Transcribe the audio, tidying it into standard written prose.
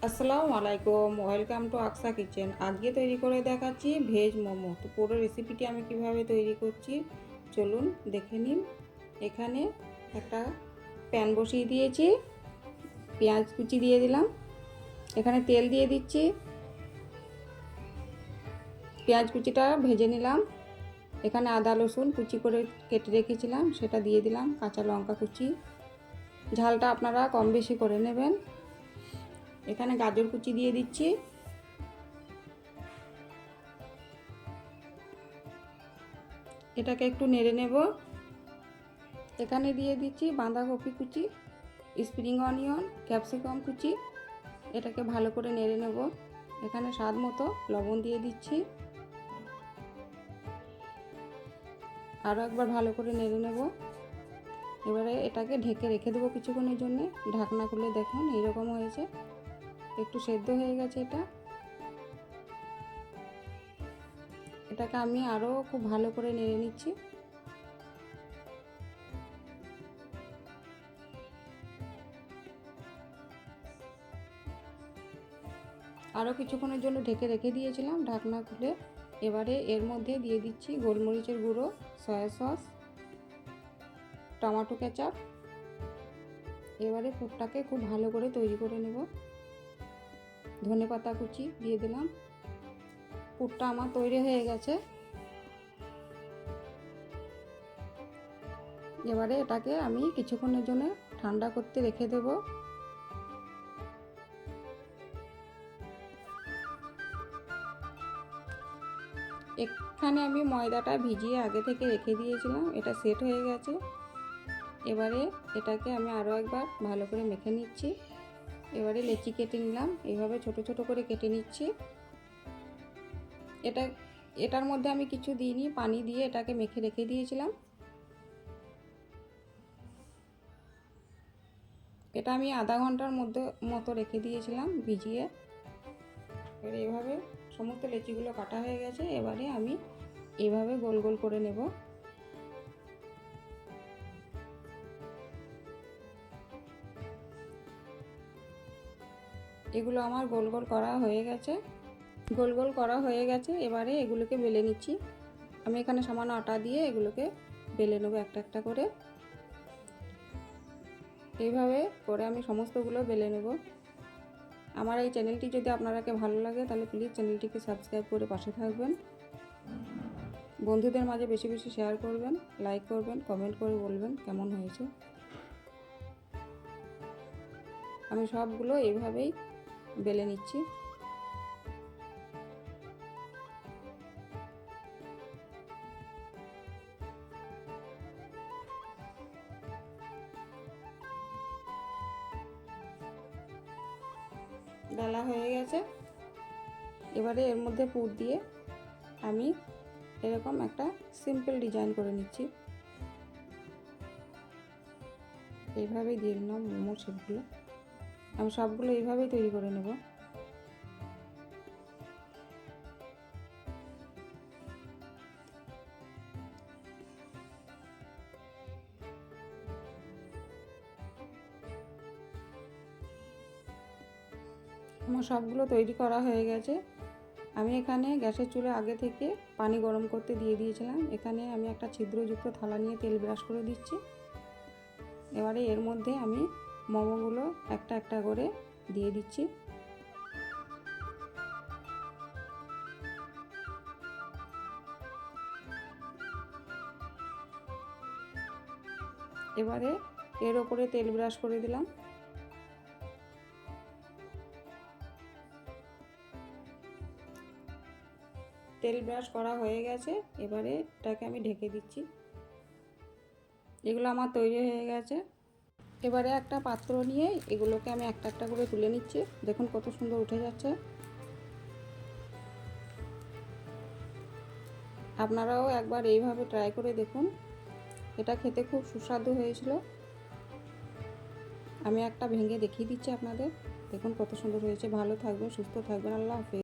আসসালামু আলাইকুম, welcome to Aqsa kitchen. আজকে তৈরি করে দেখাচ্ছি ভেজ মোমো। তো পুরো রেসিপিটি আমি কিভাবে তৈরি করছি চলুন দেখে নিন। এখানে একটা প্যান বসিয়ে দিয়েছি, পেঁয়াজ কুচি দিয়ে দিলাম, এখানে তেল দিয়ে দিচ্ছি, পেঁয়াজ কুচিটা ভেজে নিলাম, এখানে আদা রসুন কুচি করে কেটে রেখেছিলাম সেটা দিয়ে দিলাম, কাঁচা লঙ্কা কুচি, ঝালটা আপনারা কম বেশি করে নেবেন। এখানে গাজর কুচি দিয়ে দিচ্ছি, এটাকে একটু নেড়ে নেব। এখানে দিয়ে দিচ্ছি বাঁধাকপি কুচি, স্প্রিং অনিয়ন, ক্যাপসিকাম কুচি, এটাকে ভালো করে নেড়ে নেব। এখানে স্বাদ মতো লবণ দিয়ে দিচ্ছি, আরও একবার ভালো করে নেড়ে নেব। এবারে এটাকে ঢেকে রেখে দেবো কিছুক্ষণের জন্য। ঢাকনা খুলে দেখুন এইরকম হয়েছে, একটু সেদ্ধ হয়ে গেছে। এটাকে আমি আরও খুব ভালো করে নেড়ে নিচ্ছি। আরও কিছুক্ষণের জন্য ঢেকে রেখে দিয়েছিলাম ঢাকনা খুলে। এবারে এর মধ্যে দিয়ে দিচ্ছি গোলমরিচের গুঁড়ো, সয়া সস, টমেটো কেচাপ। এবারে পুরটাকে খুব ভালো করে তৈরি করে নেব। ধনেপাতা কুচি দিয়ে দিলাম। পুরটা আমার তৈরি হয়ে গেছে। এবারে এটাকে আমি কিছুক্ষণের জন্য ঠান্ডা করতে রেখে দেব। এখানে আমি ময়দাটা ভিজিয়ে আগে থেকে রেখে দিয়েছিলাম, এটা সেট হয়ে গেছে। এবারে এটাকে আমি আরও একবার ভালো করে মেখে নিচ্ছি। এবারে লেচি কেটে নিলাম, এইভাবে ছোট ছোট করে কেটে নিচ্ছি। এটার মধ্যে আমি কিছু দিইনি, পানি দিয়ে এটাকে মেখে রেখে দিয়েছিলাম। এটা আমি আধা ঘন্টার মতো রেখে দিয়েছিলাম ভিজিয়ে। এবারে এইভাবে সমস্ত লেচিগুলো কাটা হয়ে গেছে। এবারে আমি এইভাবে গোল গোল করে নেব। এগুলো আমার গোল গোল করা হয়ে গেছে। এবারে এগুলোকে বেলে নিচ্ছি। আমি এখানে সামান্য আটা দিয়ে এগুলোকে বেলে নেবো একটা একটা করে। এইভাবে করে আমি সমস্তগুলো বেলে নেব। আমার এই চ্যানেলটি যদি আপনাদেরকে ভালো লাগে তাহলে প্লিজ চ্যানেলটিকে সাবস্ক্রাইব করে পাশে থাকবেন। বন্ধুদের মাঝে বেশি বেশি শেয়ার করবেন, লাইক করবেন, কমেন্ট করে বলবেন কেমন হয়েছে। আমি সবগুলো এইভাবেই বেলে নিচ্ছি। বেলা হয়ে গেছে। এবারে এর মধ্যে পুর দিয়ে আমি এরকম একটা সিম্পল ডিজাইন করে নিচ্ছি। এইভাবেই দিয়ে দিলাম মোমোর শেপগুলো। আমি সবগুলো এইভাবেই তৈরি করে নেব। আমার সবগুলো তৈরি করা হয়ে গেছে। আমি এখানে গ্যাসের চুলে আগে থেকে পানি গরম করতে দিয়ে দিয়েছিলাম। এখানে আমি একটা ছিদ্রযুক্ত থালা নিয়ে তেল ব্রাশ করে দিচ্ছি। এবারে এর মধ্যে আমি মোমোগুলো একটা একটা করে দিয়ে দিচ্ছি। এবারে এর ওপরে তেল ব্রাশ করে দিলাম। তেল ব্রাশ করা হয়ে গেছে। এবারে এটাকে আমি ঢেকে দিচ্ছি। এগুলো আমার তৈরি হয়ে গেছে। এবারে একটা পাত্র নিয়ে এগুলোকে আমি একটা একটা করে তুলে নিচ্ছি। দেখুন কত সুন্দর উঠে যাচ্ছে। আপনারাও একবার এইভাবে ট্রাই করে দেখুন, এটা খেতে খুব সুস্বাদু হয়েছিল। আমি একটা ভেঙে দেখিয়ে দিচ্ছি আপনাদের। দেখুন কত সুন্দর হয়েছে। ভালো থাকবেন, সুস্থ থাকবেন। আল্লাহ হাফেজ।